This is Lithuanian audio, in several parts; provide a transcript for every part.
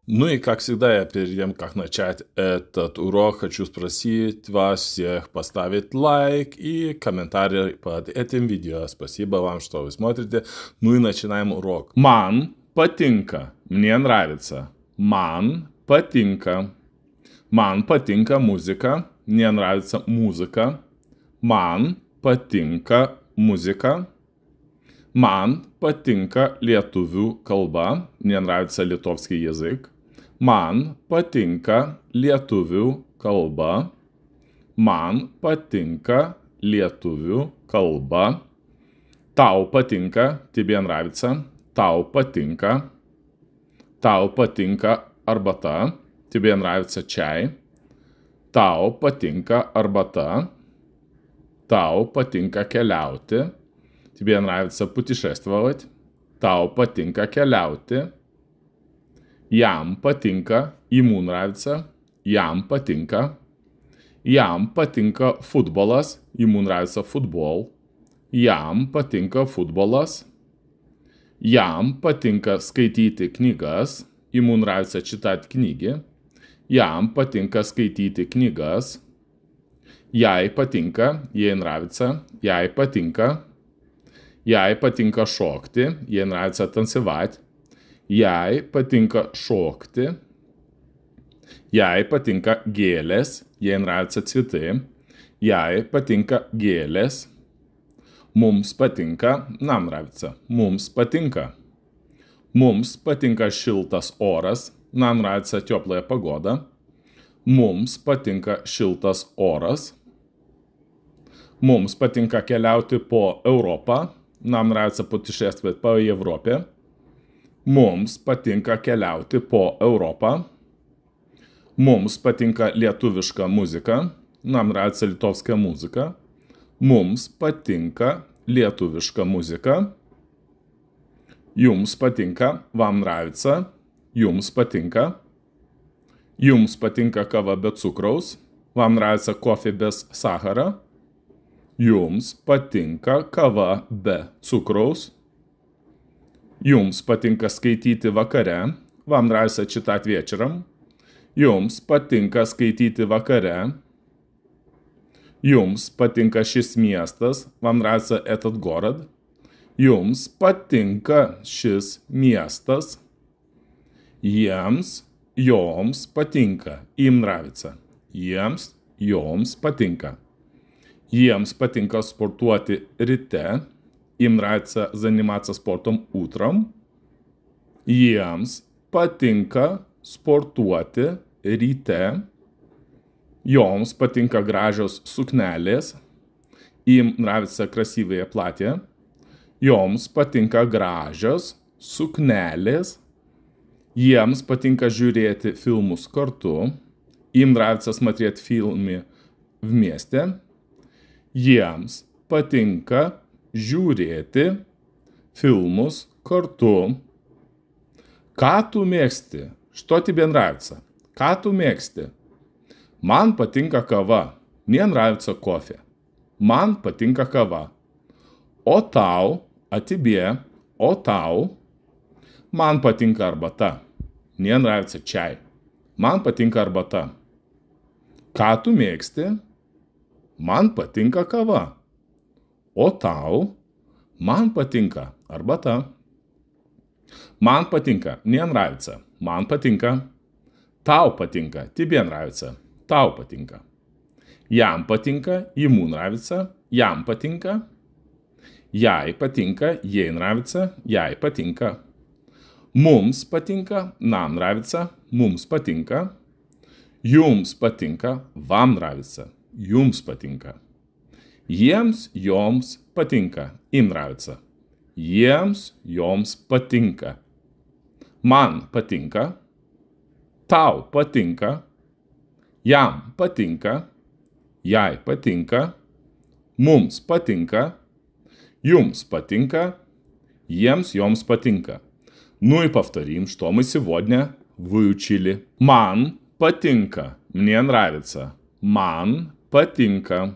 Ну и, как всегда, перед тем, как начать этот урок, хочу спросить вас всех поставить лайк и комментарий под этим видео. Спасибо вам, что вы смотрите. Ну и начинаем урок. Man patinka. Мне нравится. Man patinka. Man patinka музыка. Мне нравится музыка. Man patinka музыка. Man patinka lietuvių kalba. Мне нравится литовский язык. Man patinka lietuvių kalba. Man patinka lietuvių kalba. Tau patinka, тебе нравится. Tau patinka. Tau patinka arbata. Тебе нравится чай. Tau patinka arbata. Tau patinka keliauti. Тебе нравится путешествовать. Tau patinka keliauti. Jam patinka, ему нравится. Jam patinka. Jam patinka futbolas, ему нравится футбол. Jam patinka futbolas. Jam patinka skaityti knygas, ему нравится читать книги. Jam patinka skaityti knygas. Jai patinka, ей нравится. Jai patinka. Jai patinka šokti, ей нравится танцевать. Jai patinka šokti. Jai patinka gėlės, ей нравятся цветы. Jai patinka gėlės. Mums patinka, нам нравится. Mums patinka. Mums patinka šiltas oras, нам нравится теплая погода. Mums patinka šiltas oras. Mums patinka keliauti po Europą, нам нравится путешествовать по Европе. Mums patinka keliauti po Europą. Mums patinka lietuviška muzika. Нам нравится литовская музыка. Mums patinka lietuviška muzika. Jums patinka, вам нравится. Jums patinka. Jums patinka kava be cukraus. Вам нравится кофе без сахара. Jums patinka kava be cukraus. Jums patinka skaityti vakare. Вам нравится читать вечером. Jums patinka skaityti vakare. Jums patinka šis miestas. Вам нравится этот город. Jums patinka šis miestas. Jiems, joms patinka. Им нравится. Jiems, joms patinka. Jiems patinka sportuoti ryte. Им нравится заниматься спортом утром. Jiems patinka sportuoti ryte. Joms patinka gražios suknelės. Им нравятся красивые платья. Joms patinka gražios suknelės. Jiems patinka žiūrėti filmus kartu. Им нравится смотреть фильмы вместе. Jiems patinka žiūrėti filmus kartu. Ką tu mėgsti? Что тебе нравится? Ką tu mėgsti? Man patinka kava. Мне нравится кофе. Man patinka kava. O tau, а тебе, o tau. Man patinka arbata. Мне нравится чай. Man patinka arbata. Ką tu mėgsti? Man patinka kava. O tau? Man patinka arbata. Man patinka, мне нравится. Man patinka. Tau patinka, тебе нравится. Tau patinka. Jam patinka, ему нравится. Jam patinka. Jai patinka, ей нравится. Jai patinka. Mums patinka, нам нравится. Mums patinka. Jums patinka, вам нравится. Jums patinka. Jiems, joms patinka. Им нравится. Jiems, joms patinka. Man patinka. Tau patinka. Jam patinka. Jai patinka. Mums patinka. Jums patinka. Jiems, joms patinka. Ну и повторим, что мы сегодня выучили. Man patinka. Мне нравится. Man patinka.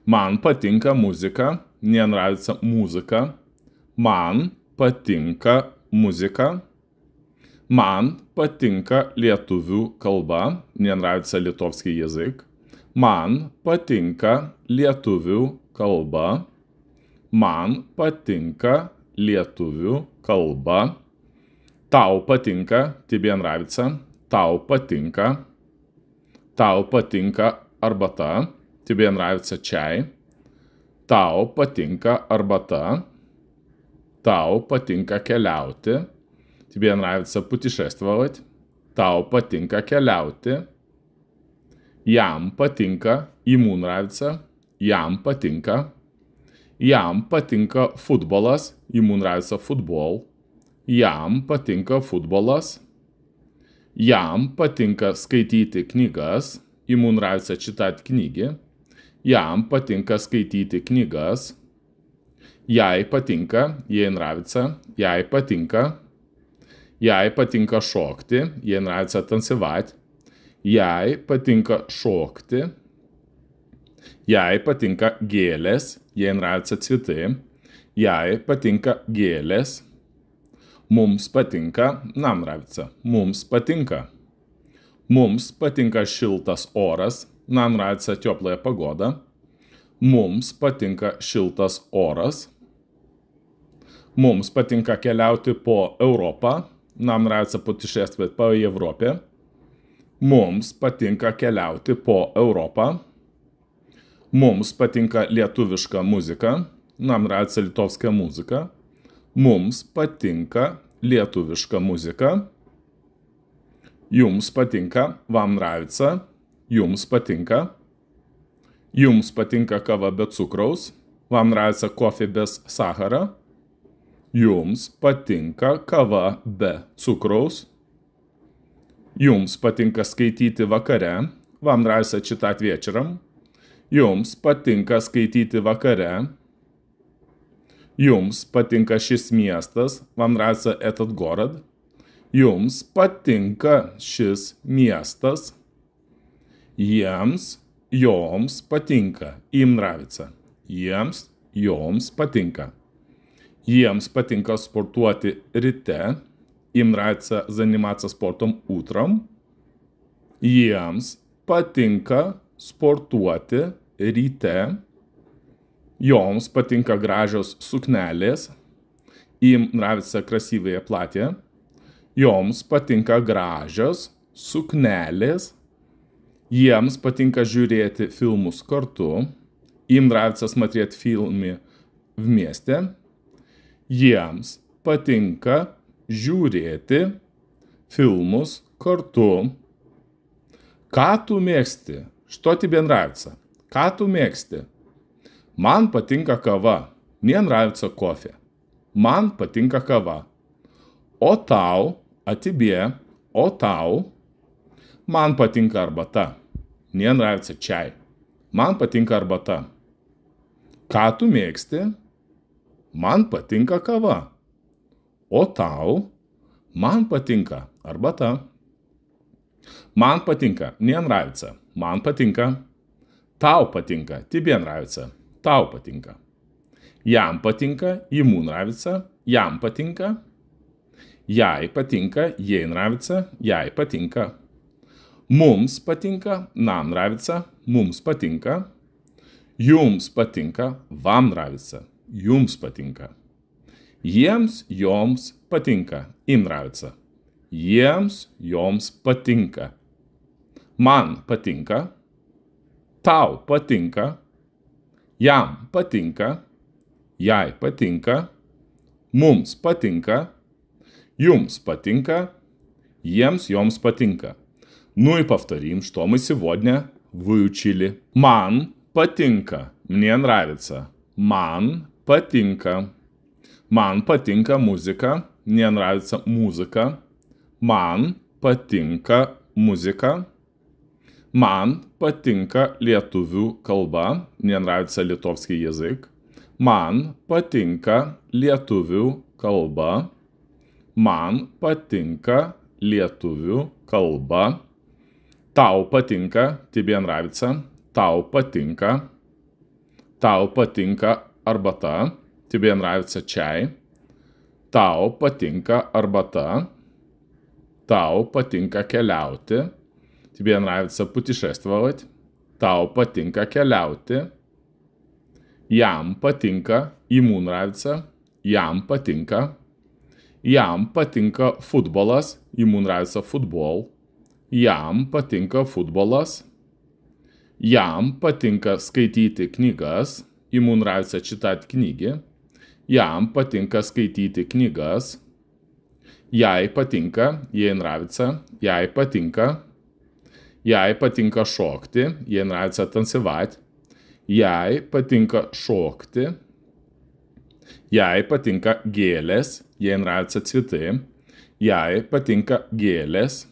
Man patinka muzika. Мне нравится музыка. Man patinka muzika. Man patinka lietuvių kalba. Мне нравится литовский язык. Man patinka lietuvių kalba. Man patinka lietuvių kalba. Tau patinka, тебе нравится. Tau patinka. Tau patinka arbata. Тебе нравится чай. Tau patinka arbata. Tau patinka keliauti. Тебе нравится путешествовать. Tau patinka keliauti. Jam patinka, ему нравится. Jam patinka. Jam patinka futbolas. Ему нравится футбол. Jam patinka futbolas. Jam patinka skaityti knygas. Ему нравится читать книги. Jam patinka skaityti knygas. Jai patinka, ей нравится. Jai patinka. Jai patinka šokti. Ей нравится танцевать. Jai patinka šokti. Jai patinka gėlės. Ей нравятся цветы. Jai patinka gėlės. Mums patinka, нам нравится. Mums patinka. Mums patinka šiltas oras. Нам нравится теплая погода. Mums patinka šiltas oras. Mums patinka keliauti po Europą. Нам нравится путешествовать по Европе. Mums patinka keliauti po Europą. Mums patinka lietuviška muzika. Нам нравится литовская музыка. Mums patinka lietuviška muzika. Jums patinka, вам нравится. Jums patinka. Jums patinka kava be cukraus. Вам нравится кофе без сахара. Jums patinka kava be cukraus. Jums patinka skaityti vakare. Вам нравится читать вечером. Jums patinka skaityti vakare. Jums patinka šis miestas. Вам нравится этот город. Jums patinka šis miestas. Jiems, joms patinka. Им нравится. Jiems, joms patinka. Jiems patinka sportuoti ryte. Им нравится заниматься спортом утром. Jiems patinka sportuoti ryte. Joms patinka gražios suknelės. Им нравится красивые платья. Joms patinka gražios suknelės. Jiems patinka žiūrėti filmus kartu. Им нравится смотреть фильмы вместе. Jiems patinka žiūrėti filmus kartu. Ką tu mėgsti? Что тебе нравится? Ką tu mėgsti? Man patinka kava. Мне нравится кофе. Man patinka kava. O tau, a тебе, o tau. Man patinka arbata. Мне нравится чай. Man patinka arbata. Ką tu mėgsti? Man patinka kava. O tau? Man patinka arbata. Man patinka, мне нравится. Man patinka. Tau patinka, тебе нравится. Tau patinka. Jam patinka, ему нравится. Jam patinka. Jai patinka, ей нравится. Jai patinka. Mums patinka, нам нравится. Mums patinka. Jums patinka, вам нравится. Jums patinka. Jiems, joms patinka. Им нравится. Jiems, joms patinka. Man patinka. Tau patinka. Jam patinka. Jai patinka. Mums patinka. Jums patinка. Jiems, joms patinка. Ну и повторим, что мы сегодня выучили. Man patinka. Мне нравится. Man patinka. Man patinka музыка. Мне нравится музыка. Man patinka muzika. Man patinka lietuvių kalba. Мне нравится литовский язык. Man patinka lietuvių kalba. Man patinka lietuvių kalba. Tau patinka, тебе нравится. Tau patinka. Tau patinka arbata. Тебе нравится чай. Tau patinka arbata. Tau patinka keliauti. Тебе нравится путешествовать. Tau patinka keliauti. Jam patinka. Ему нравится. Jam patinka. Jam patinka futbolas. Ему нравится футбол. Jam patinka futbolas. Jam patinka skaityti knygas. Ему нравится читать книги. Jam patinka skaityti knygas. Jai patinka. Ей нравится. Jai patinka. Jai patinka šokti. Ей нравится танцевать. Jai patinka šokti. Jai patinka gėlės. Ей нравятся цветы. Jai patinka gėlės.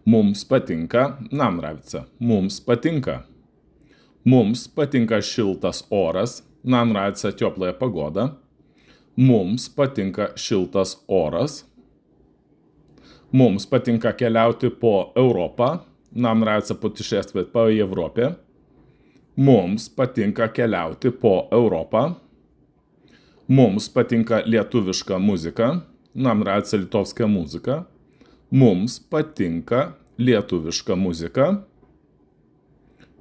Mums patinka. Нам нравится. Mums patinka. Mums patinka šiltas oras. Нам нравится теплая погода. Mums patinka šiltas oras. Mums patinka keliauti po Europą. Нам нравится путешествовать по Европе. Mums patinka keliauti po Europą. Mums patinka lietuviška muzika. Нам нравится литовская музыка. Mums patinka lietuviška muzika.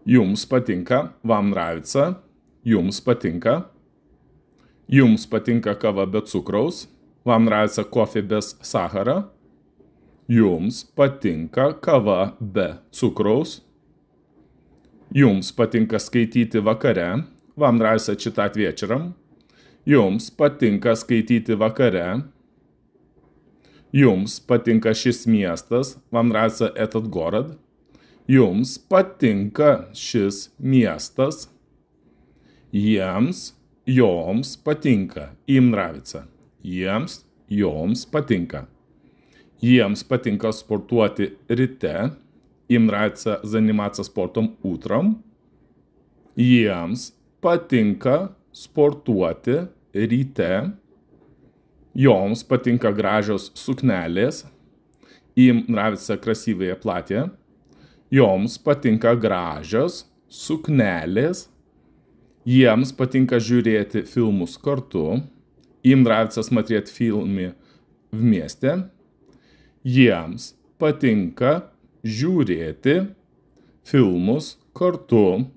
Jums patinka. Вам нравится. Jums patinka. Jums patinka kava be cukraus. Вам нравится кофе без сахара. Jums patinka kava be cukraus. Jums patinka skaityti vakare. Вам нравится читать вечером. Jums patinka skaityti vakare. Jums patinka šis miestas. Вам нравится этот город. Jums patinka šis miestas. Jiems, joms patinka. Им нравится. Jiems, joms patinka. Jiems patinka sportuoti ryte. Им нравится заниматься спортом утром. Jiems patinka sportuoti ryte. Joms patinka gražios suknelės. Им нравится красивые платья. Joms patinka gražios suknelės. Jiems patinka žiūrėti filmus kartu. Им нравится смотреть фильмы вместе. Jiems patinka žiūrėti filmus kartu.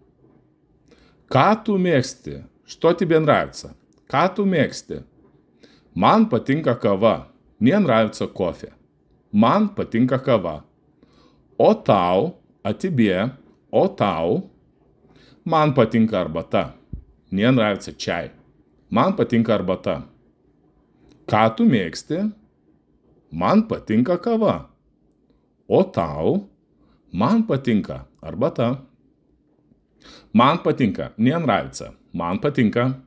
Ką tu mėgsti? Что тебе нравится? Ką tu mėgsti? Man patinka kava. Мне нравится кофе. Man patinka kava. O tau, a тебе, o tau. Man patinka arbata. Мне нравится чай. Man patinka arbata. Ką tu mėgsti? Man patinka kava. O tau? Man patinka arbata. Man patinka. Мне нравится. Man patinka.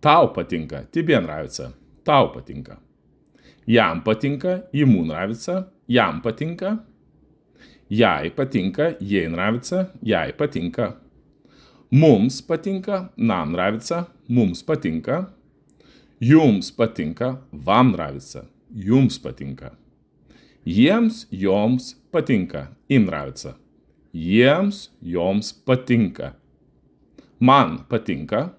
Tau patinka. Тебе нравится. Tau patinka. Jam patinka. Ему нравится. Jam patinka. Jai patinka. Ей нравится. Jai patinka. Mums patinka. Нам нравится. Mums patinka. Jums patinka. Вам нравится. Jums patinka. Jiems, joms patinka. Им нравится. Jiems, joms patinka. Man patinka.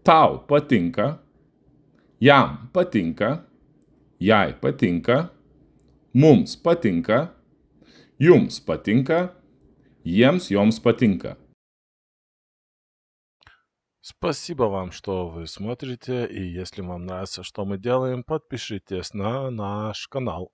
Tau patinka. Jam patinka. Jai patinka. Mums patinka. Jums patinka. Jiems, joms patinka. Спасибо вам, что вы смотрите, и если вам нравится, что мы делаем, подпишитесь на наш канал.